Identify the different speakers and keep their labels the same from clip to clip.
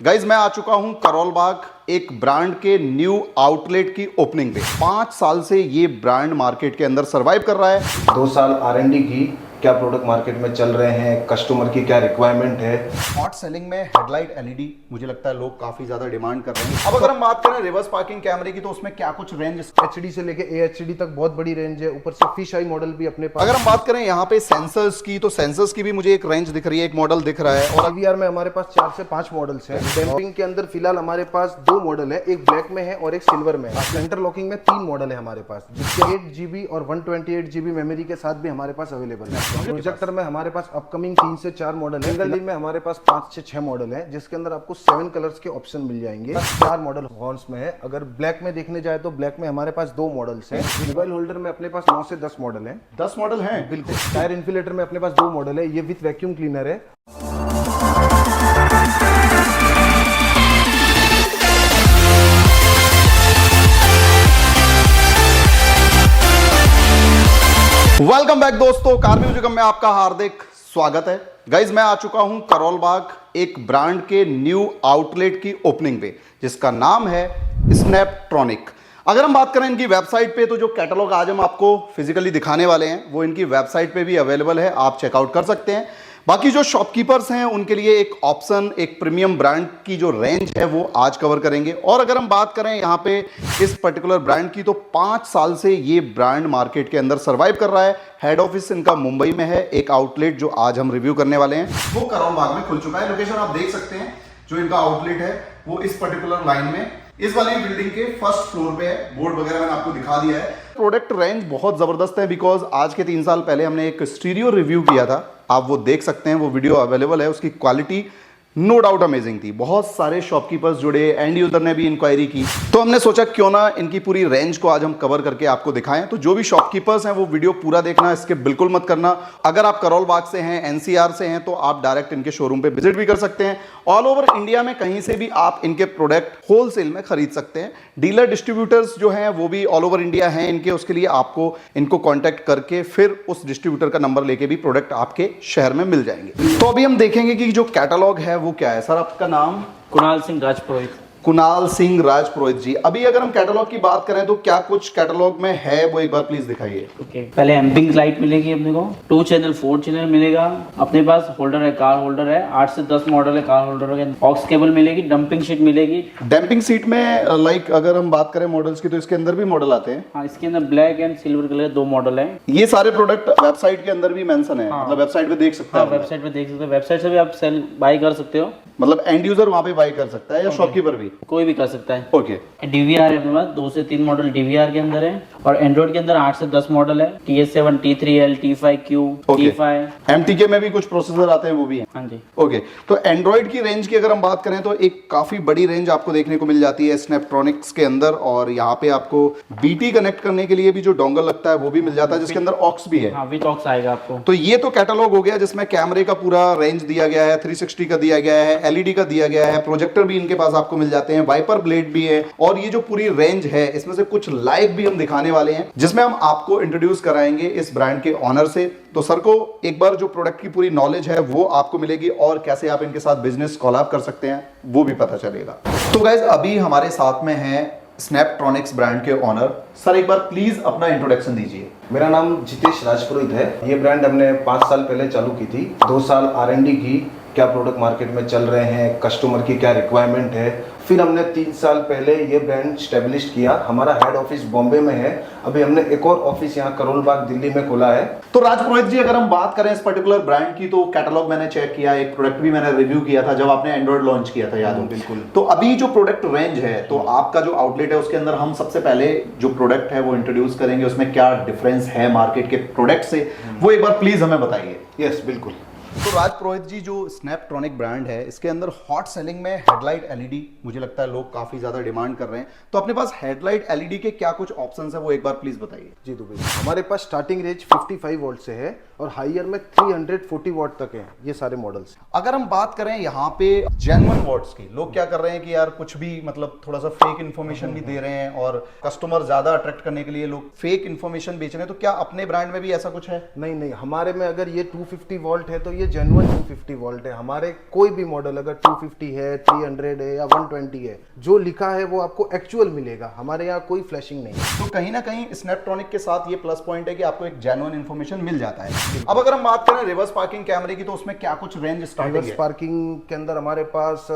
Speaker 1: Guys मैं आ चुका हूं करोल बाग एक ब्रांड के न्यू आउटलेट की ओपनिंग पे। 5 साल से ये ब्रांड मार्केट के अंदर सरवाइव कर रहा है।
Speaker 2: 2 साल R&D की, क्या प्रोडक्ट मार्केट में चल रहे हैं, कस्टमर की क्या रिक्वायरमेंट है।
Speaker 1: हॉट सेलिंग में हेडलाइट एलईडी मुझे लगता है लोग काफी ज्यादा डिमांड कर रहे हैं। अब अगर हम बात करें रिवर्स पार्किंग कैमरे की तो उसमें क्या कुछ रेंज
Speaker 3: HD से लेके AHD तक बहुत बड़ी रेंज है। ऊपर से फिश आई मॉडल भी अपने पास।
Speaker 1: अगर हम बात करें यहाँ पे सेंसर्स की तो सेंसर्स की भी मुझे एक रेंज दिख रही है, एक मॉडल दिख रहा है।
Speaker 3: और IVR में हमारे पास 4 से 5 मॉडल्स हैं। डैम्पिंग के अंदर फिलहाल हमारे पास 2 मॉडल है, एक ब्लैक में है और एक सिल्वर में है। सेंटर लॉकिंग में 3 मॉडल है हमारे पास, जिसके 8GB और 128GB मेमोरी के साथ भी हमारे पास अवेलेबल है। प्रोजेक्टर में हमारे पास अपकमिंग 3 से 4 मॉडल है। सिंगल में हमारे पास 5 से 6 मॉडल है, जिसके अंदर आपको 7 कलर्स के ऑप्शन मिल जाएंगे। 4 मॉडल हॉर्न्स में है। अगर ब्लैक में देखने जाए तो ब्लैक में हमारे पास 2 मॉडल्स हैं। मोबाइल होल्डर में अपने पास 9 से 10 मॉडल हैं।
Speaker 1: 10 मॉडल हैं
Speaker 3: बिल्कुल। टायर इन्फिलेटर में अपने पास 2 मॉडल है। ये विथ वैक्यूम क्लीनर है।
Speaker 1: वेलकम बैक दोस्तों, कार म्यूजिकम में आपका हार्दिक स्वागत है। गाइज मैं आ चुका हूं करोल बाग एक ब्रांड के न्यू आउटलेट की ओपनिंग पे, जिसका नाम है स्नैपट्रॉनिक। अगर हम बात करें इनकी वेबसाइट पे तो जो कैटलॉग आज हम आपको फिजिकली दिखाने वाले हैं वो इनकी वेबसाइट पे भी अवेलेबल है, आप चेकआउट कर सकते हैं। बाकी जो शॉपकीपर्स हैं उनके लिए एक ऑप्शन, एक प्रीमियम ब्रांड की जो रेंज है वो आज कवर करेंगे। और अगर हम बात करें यहाँ पे इस पर्टिकुलर ब्रांड की तो 5 साल से ये ब्रांड मार्केट के अंदर सरवाइव कर रहा है। हेड ऑफिस इनका मुंबई में है। एक आउटलेट जो आज हम रिव्यू करने वाले हैं वो करोल बाग में खुल चुका है। लोकेशन आप देख सकते हैं, जो इनका आउटलेट है वो इस पर्टिकुलर लाइन में इस वाली बिल्डिंग के फर्स्ट फ्लोर पे है। बोर्ड वगैरह मैंने आपको दिखा दिया है। प्रोडक्ट रेंज बहुत जबरदस्त है, बिकॉज आज के 3 साल पहले हमने एक स्टीरियो रिव्यू किया था, आप वो देख सकते हैं, वो वीडियो अवेलेबल है। उसकी क्वालिटी नो डाउट अमेजिंग थी। बहुत सारे शॉपकीपर्स जुड़े, एंड यूजर ने भी इंक्वायरी की, तो हमने सोचा क्यों ना इनकी पूरी रेंज को आज हम कवर करके आपको दिखाएं। तो जो भी शॉपकीपर्स हैं वो वीडियो पूरा देखना, स्किप बिल्कुल मत करना। अगर आप करोल बाग से हैं, NCR से हैं, तो आप डायरेक्ट इनके शोरूम पे विजिट भी कर सकते हैं। ऑल ओवर इंडिया में कहीं से भी आप इनके प्रोडक्ट होलसेल में खरीद सकते हैं। डीलर डिस्ट्रीब्यूटर्स जो हैं वो भी ऑल ओवर इंडिया हैं इनके, उसके लिए आपको इनको कॉन्टैक्ट करके फिर उस डिस्ट्रीब्यूटर का नंबर लेके भी प्रोडक्ट आपके शहर में मिल जाएंगे। तो अभी हम देखेंगे कि जो कैटलॉग है वो क्या है। सर आपका नाम?
Speaker 4: कुणाल सिंह राजपुरोहित।
Speaker 1: कुणाल सिंह राजपुरोहित जी, अभी अगर हम कैटलॉग की बात करें तो क्या कुछ कैटलॉग में है वो एक बार प्लीज दिखाइए।
Speaker 4: ओके, पहले एम्पिंग लाइट मिलेगी अपने को, 2 चैनल 4 चैनल मिलेगा। अपने पास होल्डर है, कार होल्डर है, 8 से 10 मॉडल है कार होल्डर के। ऑक्स केबल मिलेगी, डंपिंग शीट मिलेगी।
Speaker 1: डंपिंग सीट में लाइक अगर हम बात करें मॉडल्स की तो इसके अंदर भी मॉडल आते हैं।
Speaker 4: हाँ, इसके अंदर black and silver colour 2 model है।
Speaker 1: ये सारे प्रोडक्ट वेबसाइट के अंदर भी मेंशन है। मतलब वेबसाइट पे देख सकते
Speaker 4: हाँ,
Speaker 1: हैं।
Speaker 4: वेबसाइट पे देख सकते हो। वेबसाइट से भी आप सेल बाई कर सकते हो।
Speaker 1: मतलब एंड यूजर वहां पे बाय कर सकता है या शॉपकीपर भी?
Speaker 4: कोई भी कर सकता है।
Speaker 1: ओके।
Speaker 4: DVR है अपने पास, 2 से 3 मॉडल DVR के अंदर है। और एंड्रॉइड के अंदर 8 से 10 मॉडल है। TS7, T3L, T5Q, T5।
Speaker 1: MTK में भी कुछ प्रोसेसर आते हैं, वो भी है।
Speaker 4: हाँ जी।
Speaker 1: ओके, तो एंड्रॉइड की रेंज की अगर हम बात करें तो एक काफी बड़ी रेंज आपको देखने को मिल जाती है स्नैपट्रॉनिक्स के अंदर। और यहाँ पे आपको BT कनेक्ट करने के लिए भी जो डोंगल लगता है वो भी मिल जाता है, जिसके अंदर ऑक्स भी है।
Speaker 4: हाँ, विद ऑक्स आएगा आपको।
Speaker 1: तो ये तो कैटलॉग हो गया जिसमें कैमरे का पूरा रेंज दिया गया है, 360 का दिया गया है, LED का दिया गया है, प्रोजेक्टर भी इनके पास आपको मिल जाते हैं, वाइपर ब्लेड भी है। और ये जो पूरी रेंज है इसमें से कुछ लाइव भी हम दिखाने वाले हैं, जिसमें हम आपको इंट्रोड्यूस कराएंगे इस ब्रांड के ऑनर से। तो सर को एक बार जो प्रोडक्ट की पूरी नॉलेज है वो आपको मिलेगी और कैसे आप इनके साथ बिजनेस कोलैब कर सकते हैं वो भी पता चलेगा। तो गाइज अभी हमारे साथ में है स्नैपट्रॉनिक्स ब्रांड के ऑनर। सर एक बार प्लीज अपना इंट्रोडक्शन दीजिए।
Speaker 2: मेरा नाम जितेश राजपुरोहित है। ये ब्रांड हमने 5 साल पहले चालू की थी। 2 साल R&D की, क्या प्रोडक्ट मार्केट में चल रहे हैं, कस्टमर की क्या रिक्वायरमेंट है। फिर हमने 3 साल पहले ये ब्रांड स्टेब्लिश किया। हमारा हेड ऑफिस बॉम्बे में है। अभी हमने एक और ऑफिस यहाँ करोल बाग दिल्ली में खोला है।
Speaker 1: तो राजपुरोहित जी अगर हम बात करें इस पर्टिकुलर ब्रांड की तो कैटलॉग मैंने चेक किया, एक प्रोडक्ट भी मैंने रिव्यू किया था जब आपने एंड्रॉइड लॉन्च किया था, याद हो?
Speaker 2: बिल्कुल।
Speaker 1: तो अभी जो प्रोडक्ट रेंज है, तो आपका जो आउटलेट है उसके अंदर हम सबसे पहले जो प्रोडक्ट है वो इंट्रोड्यूस करेंगे, उसमें क्या डिफरेंस है मार्केट के प्रोडक्ट से वो एक बार प्लीज हमें बताइए।
Speaker 2: यस, बिल्कुल।
Speaker 1: तो राजपुरोहित जी, जो स्नैपट्रॉनिक ब्रांड है इसके अंदर हॉट सेलिंग में हेडलाइट एलईडी मुझे लगता है लोग काफी ज्यादा डिमांड कर रहे हैं, तो अपने पास हेडलाइट एलईडी के क्या कुछ ऑप्शंस है वो एक बार प्लीज बताइए।
Speaker 3: जी तो भैया, हमारे पास स्टार्टिंग रेंज 55 वोल्ट से है और हायर में 340 वॉट तक है ये सारे मॉडल्स।
Speaker 1: अगर हम बात करें यहाँ पे जेन्युइन वॉट्स की, लोग क्या कर रहे हैं कि यार कुछ भी मतलब थोड़ा सा फेक इन्फॉर्मेशन भी दे रहे हैं और कस्टमर ज्यादा अट्रैक्ट करने के लिए लोग फेक इन्फॉर्मेशन बेच रहे हैं, तो क्या अपने ब्रांड में भी ऐसा कुछ है?
Speaker 3: नहीं, हमारे में अगर ये 250 वोल्ट है तो ये ये जेन्युइन 250 वोल्ट है। हमारे कोई भी मॉडल अगर 250 है, 300 है या 120 है, जो लिखा है वो आपको एक्चुअल मिलेगा। हमारे यहाँ कोई फ्लैशिंग नहीं है।
Speaker 1: तो कहीं ना कहीं स्नैपट्रॉनिक के साथ ये प्लस पॉइंट है कि आपको एक जेन्युइन इन्फॉर्मेशन मिल जाता है। अब अगर हम बात करें रिवर्स पार्किंग कैमरे की, तो उसमें क्या कुछ रेंज स्टार्टिंग
Speaker 3: रिवर्स
Speaker 1: है?
Speaker 3: पार्किंग के अंदर हमारे पास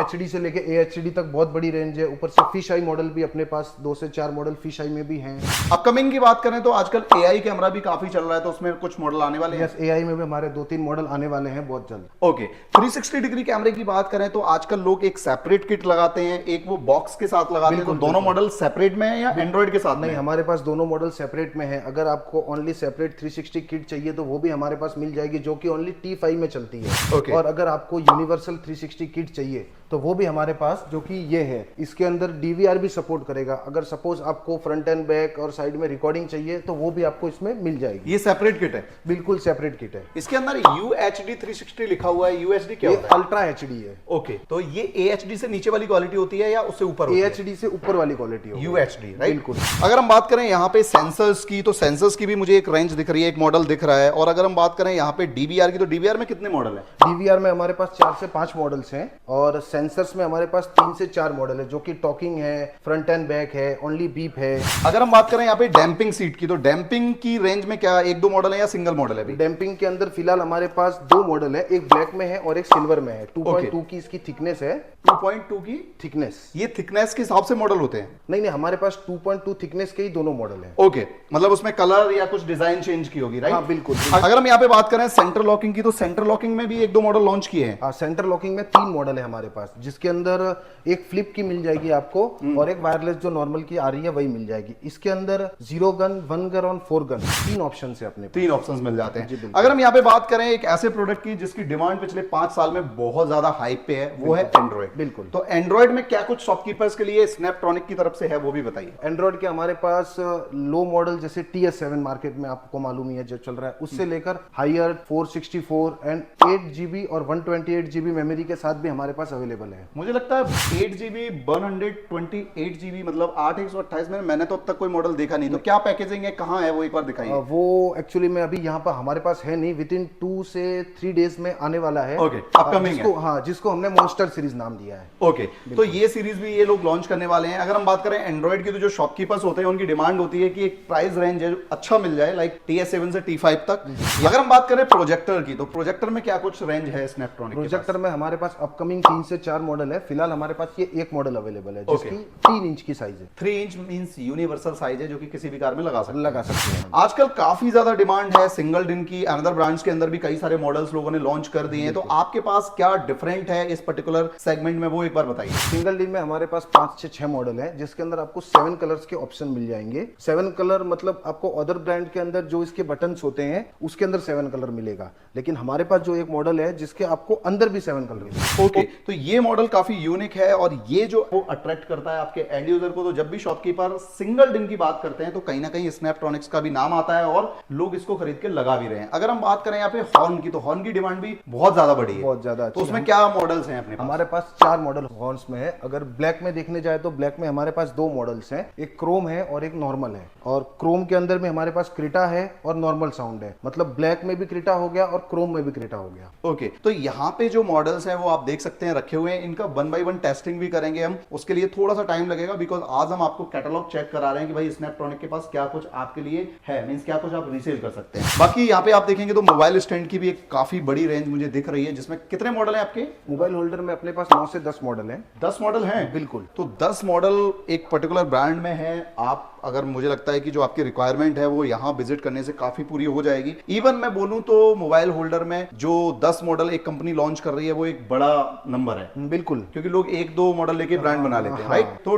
Speaker 3: HD से लेके AHD तक बहुत बड़ी रेंज है। ऊपर से फिश आई मॉडल भी अपने पास 2 से 4 मॉडल फिश आई में भी हैं।
Speaker 1: अपकमिंग की बात करें तो आजकल AI कैमरा भी काफी चल रहा है, तो उसमें कुछ मॉडल आने वाले हैं।
Speaker 3: यस, AI में भी हमारे 2-3 मॉडल आने वाले हैं बहुत जल्द।
Speaker 1: ओके, 360 डिग्री कैमरे की बात करें तो आजकल लोग एक सेपरेट किट लगाते हैं, एक वो बॉक्स के साथ लगाते हैं, तो दोनों मॉडल सेपरेट में है या एंड्रॉइड के साथ में?
Speaker 3: नहीं, हमारे पास दोनों मॉडल सेपरेट में है। अगर आपको ओनली सेपरेट 360 किट चाहिए तो वो भी हमारे पास मिल जाएगी, जो कि ओनली T5 में चलती है।
Speaker 1: Okay.
Speaker 3: और अगर आपको यूनिवर्सल 360 किट चाहिए तो वो भी हमारे पास, जो कि ये है, इसके अंदर DVR भी सपोर्ट करेगा। अगर सपोज आपको फ्रंट एंड बैक और साइड में रिकॉर्डिंग चाहिए तो वो भी आपको इसमें मिल जाएगी।
Speaker 1: ये सेपरेट किट है?
Speaker 3: बिल्कुल सेपरेट किट है।
Speaker 1: इसके अंदर UHD 360 लिखा हुआ है। UHD क्या
Speaker 3: ये
Speaker 1: होता है?
Speaker 3: अल्ट्रा HD है।
Speaker 1: ओके, तो ये AHD से नीचे वाली क्वालिटी होती है या उससे ऊपर होती है?
Speaker 3: AHD से ऊपर वाली क्वालिटी होगी।
Speaker 1: UHD, right?
Speaker 3: बिल्कुल।
Speaker 1: अगर हम बात करें यहाँ पे सेंसर्स की, तो सेंसर्स की भी मुझे एक रेंज दिख रही है, एक मॉडल दिख रहा है। और अगर हम बात करें यहाँ पे DVR की, तो DVR में कितने मॉडल है?
Speaker 3: DVR में हमारे पास 4 से 5 मॉडल्स हैं और सेंसर्स में हमारे पास 3 से 4 मॉडल है, जो कि टॉकिंग है, फ्रंट एंड बैक है, ओनली बीप है।
Speaker 1: अगर हम बात करें यहाँ पे डैम्पिंग सीट की, तो डैम्पिंग की रेंज में क्या 1-2 मॉडल है या सिंगल मॉडल है अभी?
Speaker 3: डैम्पिंग के अंदर फिलहाल हमारे पास 2 मॉडल है, एक ब्लैक में है और एक सिल्वर में है। 2.2 की इसकी थिकनेस है।
Speaker 1: 2.2 की
Speaker 3: थिकनेस,
Speaker 1: ये थिकनेस के हिसाब से मॉडल होते हैं?
Speaker 3: नहीं, हमारे पास 2.2 थिकनेस के ही दोनों मॉडल है।
Speaker 1: ओके, मतलब उसमें कलर या कुछ डिजाइन चेंज की होगी, राइट?
Speaker 3: हाँ, बिल्कुल।
Speaker 1: अगर हम यहाँ पे बात करें सेंटर लॉकिंग की, तो सेंटर लॉकिंग में भी 1-2 मॉडल लॉन्च किए हैं।
Speaker 3: सेंटर लॉकिंग में 3 मॉडल है हमारे पास, जिसके अंदर एक फ्लिप की मिल जाएगी आपको और एक वायरलेस जो नॉर्मल की आ रही है वही मिल जाएगी। इसके अंदर 0 गन, 1 गन और 4 गन, 3 ऑप्शन है अपने पास।
Speaker 1: 3 ऑप्शंस मिल जाते हैं। अगर हम यहाँ पे बात करें एक ऐसे प्रोडक्ट की जिसकी डिमांड पिछले 5 साल में बहुत ज्यादा हाइप पे है, वो है एंड्रॉइड।
Speaker 3: बिल्कुल।
Speaker 1: तो एंड्रॉइड में क्या कुछ शॉपकीपर्स के लिए स्नैपट्रॉनिक की तरफ से है, वो भी बताइए।
Speaker 3: एंड्रॉइड के हमारे पास लो मॉडल जैसे TS7 मार्केट में आपको मालूम ही है जो चल रहा है, उससे लेकर हायर 464 एंड 8GB और 128GB मेमोरी के साथ भी हमारे पास अवेलेबल है।
Speaker 1: मुझे लगता है 8GB 128GB मतलब 8/128 में मैंने तो अब तक कोई मॉडल देखा नहीं। तो क्या पैकेजिंग है, कहाँ है, वो एक बार दिखाइए।
Speaker 3: वो एक्चुअली में अभी यहाँ पर हमारे पास है नहीं, विद इन 2 से 3 डेज में आने वाला है।
Speaker 1: ओके, अपकमिंग है।
Speaker 3: हाँ, जिसको हमने मॉन्स्टर सीरीज नाम दिया है।
Speaker 1: ओके, तो ये सीरीज भी ये लोग लॉन्च करने वाले हैं। अगर हम बात करें एंड्रॉइड की, तो जो शॉपकीपर्स होते हैं उनकी डिमांड होती है कि एक प्राइस रेंज है अच्छा मिल जाए, लाइक TS7 से T5 तक। अगर हम बात करें प्रोजेक्टर की, तो प्रोजेक्टर में क्या कुछ रेंज है स्नैपट्रॉनिक?
Speaker 3: प्रोजेक्टर में हमारे पास अपकमिंग 3 से 4 मॉडल है। फिलहाल हमारे पास ये एक मॉडल अवेलेबल है जिसकी 3 इंच की साइज है।
Speaker 1: 3 इंच मींस यूनिवर्सल साइज है, जो कि किसी भी कार में लगा सकते
Speaker 3: हैं।
Speaker 1: आजकल काफी ज्यादा डिमांड है सिंगल डिन की। अनदर ब्रांड्स के अंदर भी कई सारे मॉडल्स लोगों ने लॉन्च कर दिए हैं। तो आपके पास क्या डिफरेंट है इस पर्टिकुलर सेगमेंट में, वो एक बार बताइए।
Speaker 3: सिंगल डिन में हमारे पास 5 से 6 मॉडल है, जिसके अंदर आपको 7 कलर्स के ऑप्शन मिल जाएंगे। 7 कलर मतलब आपको अदर ब्रांड के अंदर जो इसके बटन्स होते हैं उसके अंदर 7 कलर मिलेगा, लेकिन हमारे पास जो एक मॉडल है जिसके आपको अंदर भी 7 कलर मिलेगा।
Speaker 1: ओके, तो ये मॉडल काफी यूनिक है और ये जो वो अट्रैक्ट करता है आपके एंड यूजर को। तो जब भी शॉपकीपर सिंगल डिन की बात करते हैं तो कहीं ना कहीं स्नैपट्रॉनिक्स का भी नाम आता है और लोग इसको खरीद के लगा भी रहे हैं। अगर हम बात करें यहाँ पे हॉर्न की, तो हॉर्न की डिमांड भी बहुत ज्यादा बढ़ी है।
Speaker 3: बहुत ज्यादा।
Speaker 1: तो उसमें क्या मॉडल्स हैं अपने पास?
Speaker 3: हमारे पास 4 मॉडल हॉर्न्स में है। अगर ब्लैक में देखने जाए तो ब्लैक में हमारे पास 2 मॉडल्स हैं, एक क्रोम है और एक नॉर्मल है। और क्रोम के अंदर में हमारे पास क्रिटा है और नॉर्मल साउंड है, मतलब ब्लैक में भी क्रिटा हो गया और क्रोम में भी क्रिटा हो गया।
Speaker 1: ओके, तो यहाँ पे जो मॉडल्स हैं वो आप देख सकते हैं रखे हुए हैं। इनका 1 by 1 टेस्टिंग भी करेंगे हम, उसके लिए थोड़ा सा टाइम लगेगा बिकॉज आज हम आपको कैटलॉग चेक करा रहे हैं कि भाई स्नैपट्रॉनिक के पास क्या कुछ आपके लिए है, मींस क्या कुछ आप रीसेल कर सकते हैं। बाकी यहाँ पे आप देखेंगे तो मोबाइल स्टैंड की भी एक काफी बड़ी रेंज मुझे दिख रही है, जिसमें कितने मॉडल हैं आपके?
Speaker 3: मोबाइल होल्डर में अपने पास 9 से 10 मॉडल हैं।
Speaker 1: 10 मॉडल हैं?
Speaker 3: बिल्कुल।
Speaker 1: तो 10 मॉडल एक पर्टिकुलर ब्रांड में है। आप अगर मुझे लगता है कि जो आपकी रिक्वायरमेंट है वो यहाँ विजिट करने से काफी पूरी हो जाएगी। इवन मैं बोलूं तो मोबाइल होल्डर में जो 10 मॉडल एक कंपनी लॉन्च कर रही है वो एक बड़ा नंबर है।
Speaker 3: बिल्कुल,
Speaker 1: क्योंकि लोग 1-2 मॉडल लेके ब्रांड बना लेते हैं, राइट? तो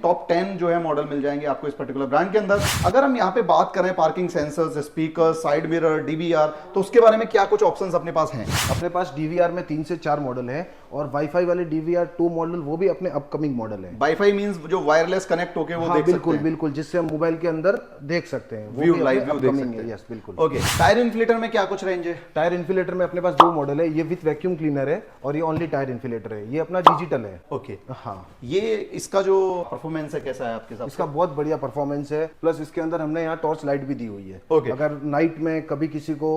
Speaker 1: टॉप 10 जो है मॉडल मिल जाएंगे आपको इस पर्टिकुलर ब्रांड के अंदर। अगर हम यहाँ पे बात करें parking sensors, speaker, side mirror, DVR, तो उसके बारे में क्या कुछ ऑप्शंस अपने पास हैं?
Speaker 3: अपने पास DVR में 3 से 4 मॉडल है और वाईफाई वाले DVR 2 मॉडल वो भी अपने अपकमिंग मॉडल है।
Speaker 1: वाईफाई मींस जो वायरलेस कनेक्ट होके वो देख
Speaker 3: बिल्कुल
Speaker 1: सकते हैं।
Speaker 3: बिल्कुल, जिससे हम मोबाइल के अंदर देख सकते हैं। वो
Speaker 1: व्यू
Speaker 3: भी
Speaker 1: लाइव
Speaker 3: अपने
Speaker 1: व्यू देख
Speaker 3: upcoming
Speaker 1: सकते
Speaker 3: है।
Speaker 1: हैं।
Speaker 3: यस बिल्कुल।
Speaker 1: ओके, टायर इन्फ्लेटर में क्या कुछ रेंज है?
Speaker 3: टायर इन्फिलेटर में अपने पास दो मॉडल है, ये विथ वैक्यूम क्लीनर है और ये ओनली टायर इन्फिलेटर है। ये अपना डिजिटल है।
Speaker 1: ओके,
Speaker 3: हाँ,
Speaker 1: ये इसका जो परफॉर्मेंस है कैसा है आपके साथ?
Speaker 3: इसका बहुत बढ़िया परफॉर्मेंस है। प्लस इसके अंदर हमने यहाँ टॉर्च लाइट भी दी हुई है।
Speaker 1: Okay.
Speaker 3: अगर नाइट में कभी किसी को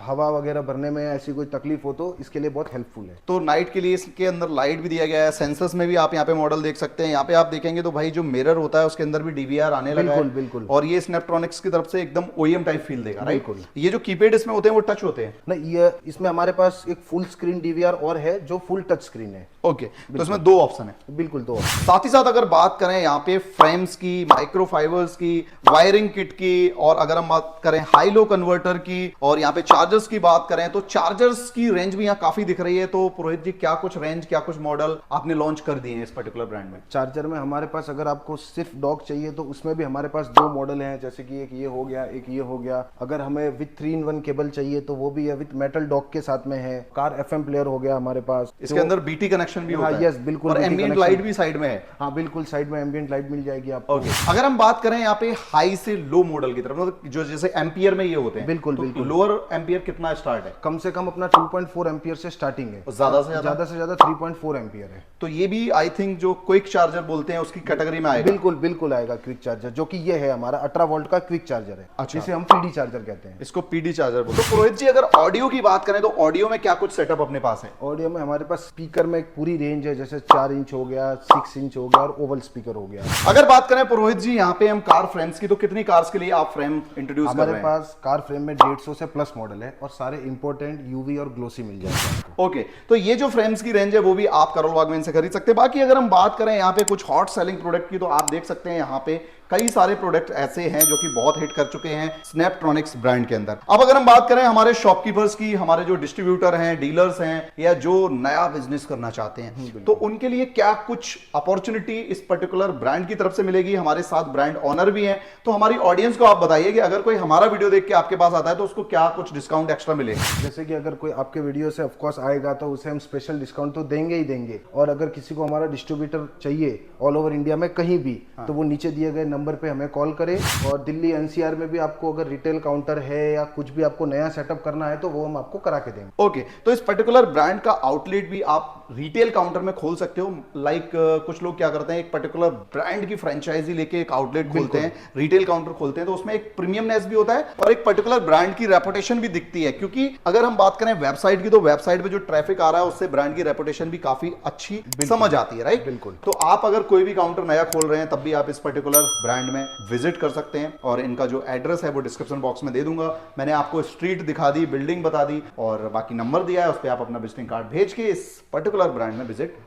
Speaker 3: हवा वगैरह भरने में ऐसी कोई तकलीफ हो तो इसके लिए बहुत हेल्पफुल है।
Speaker 1: तो नाइट के लिए इसके अंदर लाइट भी दिया गया है। सेंसर्स में भी आप यहाँ पे मॉडल देख सकते हैं। यहाँ पे आप देखेंगे तो भाई जो मिरर होता है उसके अंदर भी डीवीआर आने लगा है।
Speaker 3: बिल्कुल, बिल्कुल।
Speaker 1: और ये स्नैपट्रॉनिक्स की तरफ से एकदम ओईएम टाइप फील देगा, राइट?
Speaker 3: बिल्कुल।
Speaker 1: ये जो कीपैड इसमें होते हैं वो टच होते हैं।
Speaker 3: नहीं, ये इसमें हमारे पास एक फुल स्क्रीन डीवीआर और है जो फुल टच स्क्रीन है।
Speaker 1: ओके, तो इसमें दो ऑप्शन है।
Speaker 3: बिल्कुल दो।
Speaker 1: साथ ही साथ अगर बात करें यहाँ पे फ्रेम्स की, माइक्रोफाइबर्स की, वायरिंग किट की, और अगर हम बात करें हाई लो कन्वर्टर की, और यहाँ पे चार्जर्स की बात करें तो चार्जर्स की रेंज भी यहाँ काफी दिख रही है। तो पुरोहित जी, क्या कुछ रेंज, क्या कुछ मॉडल आपने लॉन्च कर दिए हैं इस पर्टिकुलर ब्रांड में?
Speaker 3: चार्जर में हमारे पास अगर आपको सिर्फ डॉक चाहिए तो उसमें भी हमारे पास दो मॉडल हैं, जैसे कि एक ये हो गया, एक ये हो गया। अगर हमें विथ 3-in-1 केबल चाहिए तो वो भी है, विथ मेटल डॉक के साथ में है। कार एफएम प्लेयर हो गया हमारे पास।
Speaker 1: इसके अंदर बीटी कनेक्शन भी होता है।
Speaker 3: यस बिल्कुल।
Speaker 1: और
Speaker 3: BT
Speaker 1: एम्बिएंट
Speaker 3: connection।
Speaker 1: लाइट भी साइड में है।
Speaker 3: हाँ बिल्कुल, साइड में एम्बिएंट लाइट मिल जाएगी आपको।
Speaker 1: ओके, अगर हम बात करें यहाँ पे हाई से लो मॉडल की तरफ, मतलब जो जैसे एम्पियर में ये होते हैं,
Speaker 3: बिल्कुल,
Speaker 1: तो
Speaker 3: बिल्कुल।
Speaker 1: लोअर एम्पियर कितना स्टार्ट है?
Speaker 3: कम से कम अपना 2.4 एम्पियर से स्टार्टिंग है।
Speaker 1: और ज्यादा से ज्यादा?
Speaker 3: ज्यादा से ज्यादा 3.4 एम्पियर है।
Speaker 1: तो ये भी आई थिंक जो क्विक चार्जर बोलते हैं उसकी कैटेगरी में आएगा।
Speaker 3: बिल्कुल बिल्कुल आएगा क्विक चार्जर, जो कि ये है हमारा 18 वोल्ट का क्विक चार्जर है।
Speaker 1: अच्छा।
Speaker 3: जिसे हम पीडी चार्जर कहते हैं।
Speaker 1: इसको पीडी चार्जर बोलते हैं। तो पुरोहित जी, अगर ऑडियो की बात करें तो ऑडियो में क्या कुछ सेटअप अपने पास है?
Speaker 3: ऑडियो में हमारे पास स्पीकर में एक पूरी रेंज है, जैसे 4 इंच हो गया, 6 इंच हो गया और ओवल स्पीकर हो गया।
Speaker 1: अगर बात करें पुरोहित जी यहाँ पे हम कार फ्रेम्स की, तो कितनी कार्स के लिए आप फ्रेम इंट्रोड्यूस कर
Speaker 3: हमारे
Speaker 1: रहे हैं?
Speaker 3: पास कार फ्रेम में 150 से प्लस मॉडल है और सारे इंपोर्टेंट यूवी और ग्लोसी मिल जाएंगे आपको।
Speaker 1: ओके, तो ये जो फ्रेम्स की रेंज है वो भी आप करोल बाग में से खरीद सकते हैं। बाकी अगर हम बात करें यहाँ पे कुछ हॉट सेलिंग प्रोडक्ट की, तो आप देख सकते हैं यहाँ पे कई सारे प्रोडक्ट ऐसे हैं जो कि बहुत हिट कर चुके हैं स्नैपट्रॉनिक्स ब्रांड के अंदर। अब अगर हम बात करें हमारे शॉपकीपर्स की, हमारे जो डिस्ट्रीब्यूटर हैं, डीलर्स हैं, या जो नया बिजनेस करना चाहते हैं, तो उनके लिए क्या कुछ अपॉर्चुनिटी इस पर्टिकुलर ब्रांड की तरफ से मिलेगी? हमारे साथ ब्रांड ऑनर भी हैं, तो हमारी ऑडियंस को आप बताइए कि अगर कोई हमारा वीडियो देख के आपके पास आता है तो उसको क्या कुछ डिस्काउंट एक्स्ट्रा मिलेगा?
Speaker 3: जैसे कि अगर कोई आपके वीडियो से ऑफकोर्स आएगा तो उसे हम स्पेशल डिस्काउंट तो देंगे ही देंगे। और अगर किसी को हमारा डिस्ट्रीब्यूटर चाहिए ऑल ओवर इंडिया में कहीं भी, तो वो नीचे दिए गए नंबर पे हमें कॉल करें। और दिल्ली एनसीआर में भी आपको अगर रिटेल काउंटर है या कुछ भी आपको नया सेटअप करना है तो वो हम आपको करा के देंगे।
Speaker 1: ओके, तो इस पर्टिकुलर ब्रांड का आउटलेट भी आप रिटेल काउंटर में खोल सकते हो। लाइक कुछ लोग क्या करते हैं, एक पर्टिकुलर ब्रांड की फ्रेंचाइजी लेके एक आउटलेट खोलते हैं, रिटेल काउंटर खोलते हैं, तो उसमें एक प्रीमियमनेस भी होता है और एक पर्टिकुलर ब्रांड की रेपुटेशन भी दिखती है। क्योंकि अगर हम बात करें वेबसाइट की, तो वेबसाइट पे जो ट्रैफिक आ रहा है उससे ब्रांड की रेपुटेशन भी काफी अच्छी समझ आती है, राइट?
Speaker 3: बिल्कुल।
Speaker 1: तो आप अगर कोई भी काउंटर नया खोल रहे हैं तब भी आप इस पर्टिकुलर ब्रांड में विजिट कर सकते हैं। और इनका जो एड्रेस है वो डिस्क्रिप्शन बॉक्स में दे दूंगा। मैंने आपको स्ट्रीट दिखा दी, बिल्डिंग बता दी और बाकी नंबर दिया है, उस पर आप अपना विजिटिंग कार्ड भेज के इस पर्टिकुलर ब्रांड में विजिट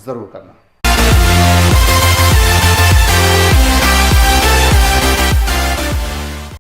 Speaker 1: जरूर करना।